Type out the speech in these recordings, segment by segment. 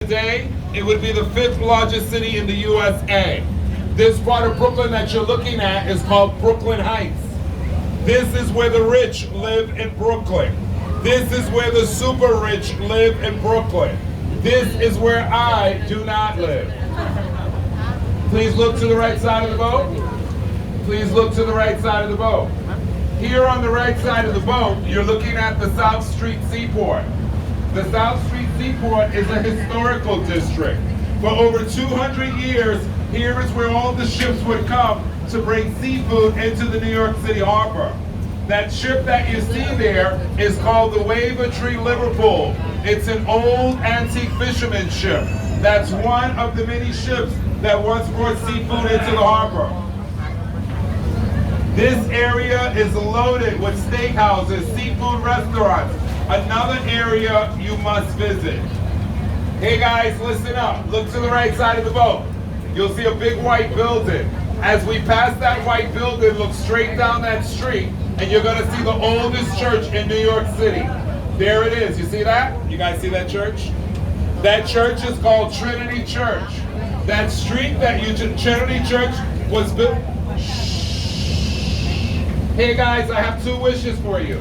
Today, it would be the fifth largest city in the USA. This part of Brooklyn that you're looking at is called Brooklyn Heights. This is where the rich live in Brooklyn. This is where the super rich live in Brooklyn. This is where I do not live. Please look to the right side of the boat. Please look to the right side of the boat. Here on the right side of the boat, you're looking at the South Street Seaport. The South Street Seaport is a historical district. For over 200 years, here is where all the ships would come to bring seafood into the New York City harbor. That ship that you see there is called the Wavertree Liverpool. It's an old antique fisherman's ship. That's one of the many ships that once brought seafood into the harbor. This area is loaded with steakhouses, seafood restaurants. Another area you must visit. Hey guys, listen up. Look to the right side of the boat. You'll see a big white building. As we pass that white building, look straight down that street, and you're gonna see the oldest church in New York City. There it is. You see that? You guys see that church? That church is called Trinity Church. That street that Trinity Church was built. Hey guys, I have two wishes for you.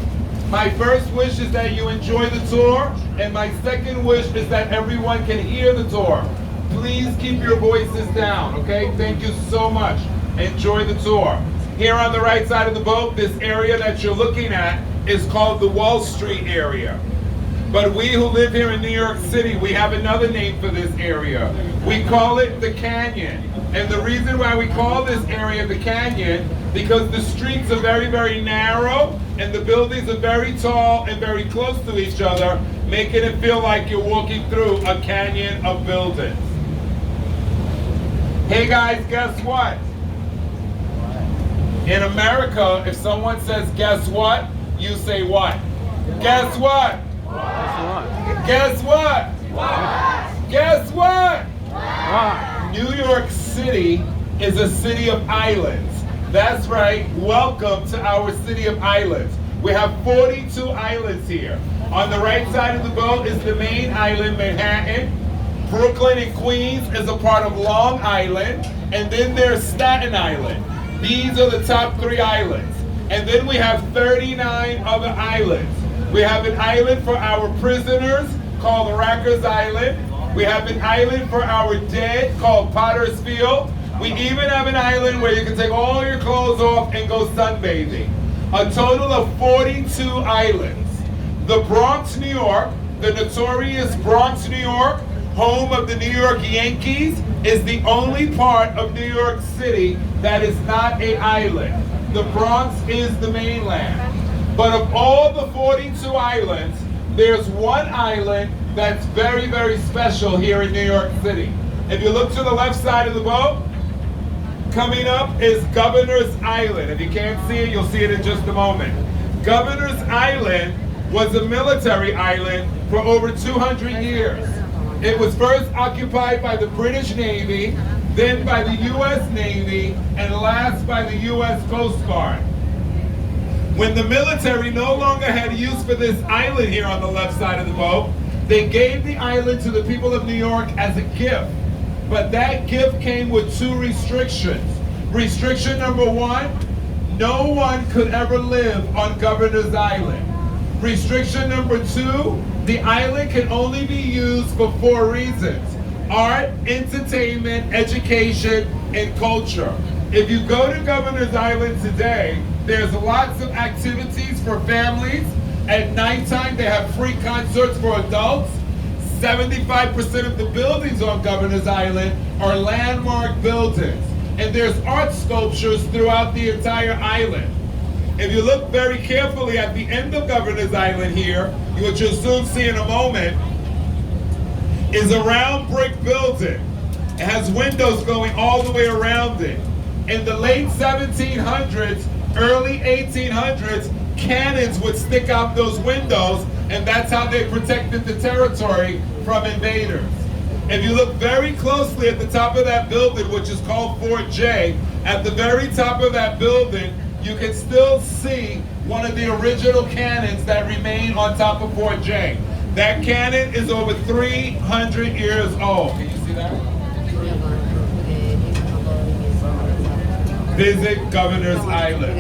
My first wish is that you enjoy the tour, and my second wish is that everyone can hear the tour. Please keep your voices down, okay? Thank you so much. Enjoy the tour. Here on the right side of the boat, this area that you're looking at is called the Wall Street area. But we who live here in New York City, we have another name for this area. We call it the Canyon. And the reason why we call this area the Canyon, because the streets are very, very narrow, and the buildings are very tall and very close to each other, making it feel like you're walking through a canyon of buildings. Hey guys, guess what? In America, if someone says, guess what? You say what? Guess what? Guess what? Guess what? New York City is a city of islands. That's right, welcome to our city of islands. We have 42 islands here. On the right side of the boat is the main island, Manhattan. Brooklyn and Queens is a part of Long Island. And then there's Staten Island. These are the top 3 islands. And then we have 39 other islands. We have an island for our prisoners called Rikers Island. We have an island for our dead called Potter's Field. We even have an island where you can take all your clothes off and go sunbathing. A total of 42 islands. The Bronx, New York, the notorious Bronx, New York, home of the New York Yankees, is the only part of New York City that is not an island. The Bronx is the mainland. But of all the 42 islands, there's one island that's very, very special here in New York City. If you look to the left side of the boat, coming up is Governor's Island. If you can't see it, you'll see it in just a moment. Governor's Island was a military island for over 200 years. It was first occupied by the British Navy, then by the US Navy, and last by the US Coast Guard. When the military no longer had use for this island here on the left side of the boat, they gave the island to the people of New York as a gift. But that gift came with 2 restrictions. Restriction number 1, no one could ever live on Governor's Island. Restriction number 2, the island can only be used for 4 reasons: art, entertainment, education, and culture. If you go to Governor's Island today, there's lots of activities for families. At nighttime, they have free concerts for adults. 75% of the buildings on Governor's Island are landmark buildings. And there's art sculptures throughout the entire island. If you look very carefully at the end of Governor's Island here, which you'll soon see in a moment, is a round brick building. It has windows going all the way around it. In the late 1700s, early 1800s, cannons would stick out those windows, and that's how they protected the territory from invaders. If you look very closely at the top of that building, which is called Fort J, at the very top of that building, you can still see one of the original cannons that remain on top of Fort J. That cannon is over 300 years old. Can you see that? Visit Governor's Island.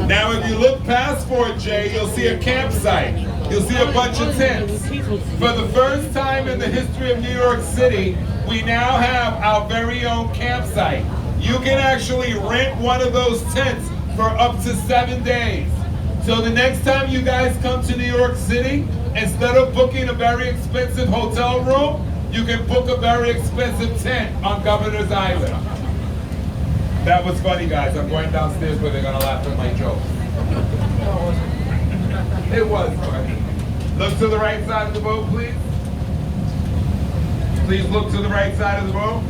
Now if you look past Fort J, you'll see a campsite. You'll see a bunch of tents. For the first time in the history of New York City, we now have our very own campsite. You can actually rent one of those tents for up to 7 days. So the next time you guys come to New York City, instead of booking a very expensive hotel room, you can book a very expensive tent on Governor's Island. That was funny, guys. I'm going downstairs where they're gonna laugh at my joke. It was funny. Look to the right side of the boat, please. Please look to the right side of the boat.